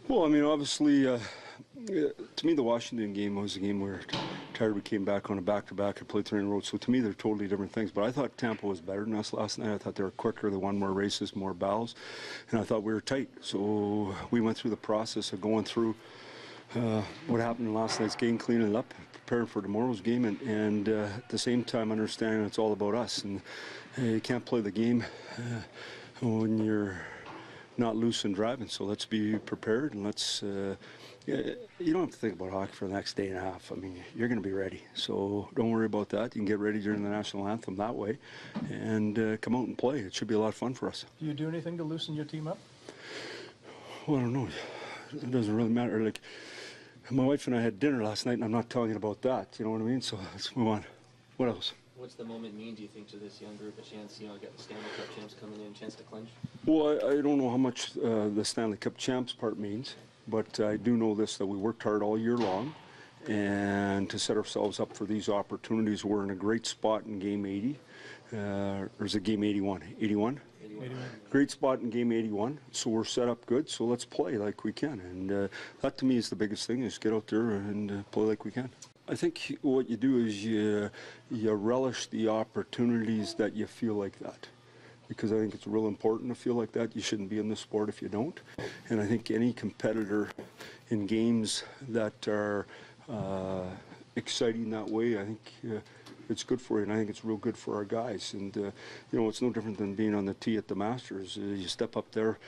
Well, I mean, obviously, to me, the Washington game was a game where Tired came back on a back-to-back and played 3 in a row. So to me, they're totally different things. But I thought Tampa was better than us last night. I thought they were quicker. They won more races, more battles. And I thought we were tight. So we went through the process of going through what happened in last night's game, cleaning it up, preparing for tomorrow's game, and at the same time understanding it's all about us. And you can't play the game when you're not loose and driving, so let's be prepared and let's you don't have to think about hockey for the next day and a half. I mean, you're going to be ready, so don't worry about that. You can get ready during the national anthem that way and come out and play. It should be a lot of fun for us. Do you do anything to loosen your team up? Well, I don't know. It doesn't really matter. Like, my wife and I had dinner last night, and I'm not talking about that, you know what I mean? So let's move on. What else? What's the moment mean, do you think, to this young group? A chance, get the Stanley Cup champs coming in, chance to clinch? Well, I don't know how much the Stanley Cup champs part means, but I do know this, that we worked hard all year long, and to set ourselves up for these opportunities. We're in a great spot in Game 80. Or is it Game 81? 81? 81. Great spot in Game 81, so we're set up good, so let's play like we can. And that to me is the biggest thing, is get out there and play like we can. I think what you do is you relish the opportunities that you feel like that, because I think it's real important to feel like that. You shouldn't be in this sport if you don't. And I think any competitor in games that are exciting that way, I think it's good for you, and I think it's real good for our guys. And you know, it's no different than being on the tee at the Masters. You step up there,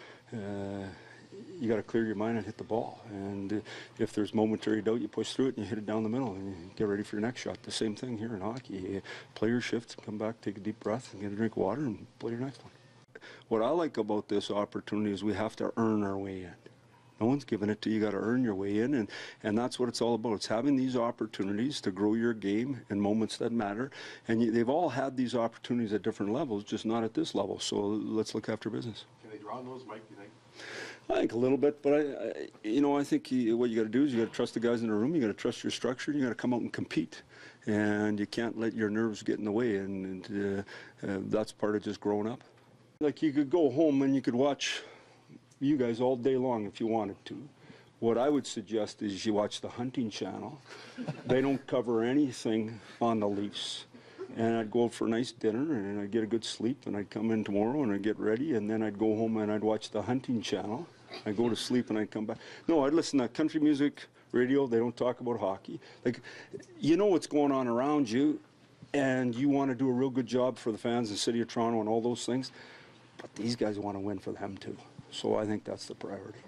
you got to clear your mind and hit the ball. And if there's momentary doubt, you push through it and you hit it down the middle and you get ready for your next shot. The same thing here in hockey. You play your shift, come back, take a deep breath, and get a drink of water and play your next one. What I like about this opportunity is we have to earn our way in. No one's giving it to you. You got to earn your way in, and that's what it's all about. It's having these opportunities to grow your game in moments that matter. And they've all had these opportunities at different levels, just not at this level. So let's look after business. Can they draw on those, Mike, do you think? I think a little bit, but I think what you got to do is you got to trust the guys in the room. You got to trust your structure. You got to come out and compete, and you can't let your nerves get in the way. And that's part of just growing up. Like, you could go home and you could watch you guys all day long if you wanted to. What I would suggest is you watch the Hunting Channel. They don't cover anything on the Leafs. And I'd go out for a nice dinner, and I'd get a good sleep, and I'd come in tomorrow, and I'd get ready, and then I'd go home and I'd watch the Hunting Channel. I'd go to sleep, and I'd come back. No, I'd listen to country music, radio. They don't talk about hockey. Like, you know what's going on around you, and you want to do a real good job for the fans in the city of Toronto and all those things, but these guys want to win for them too. So I think that's the priority.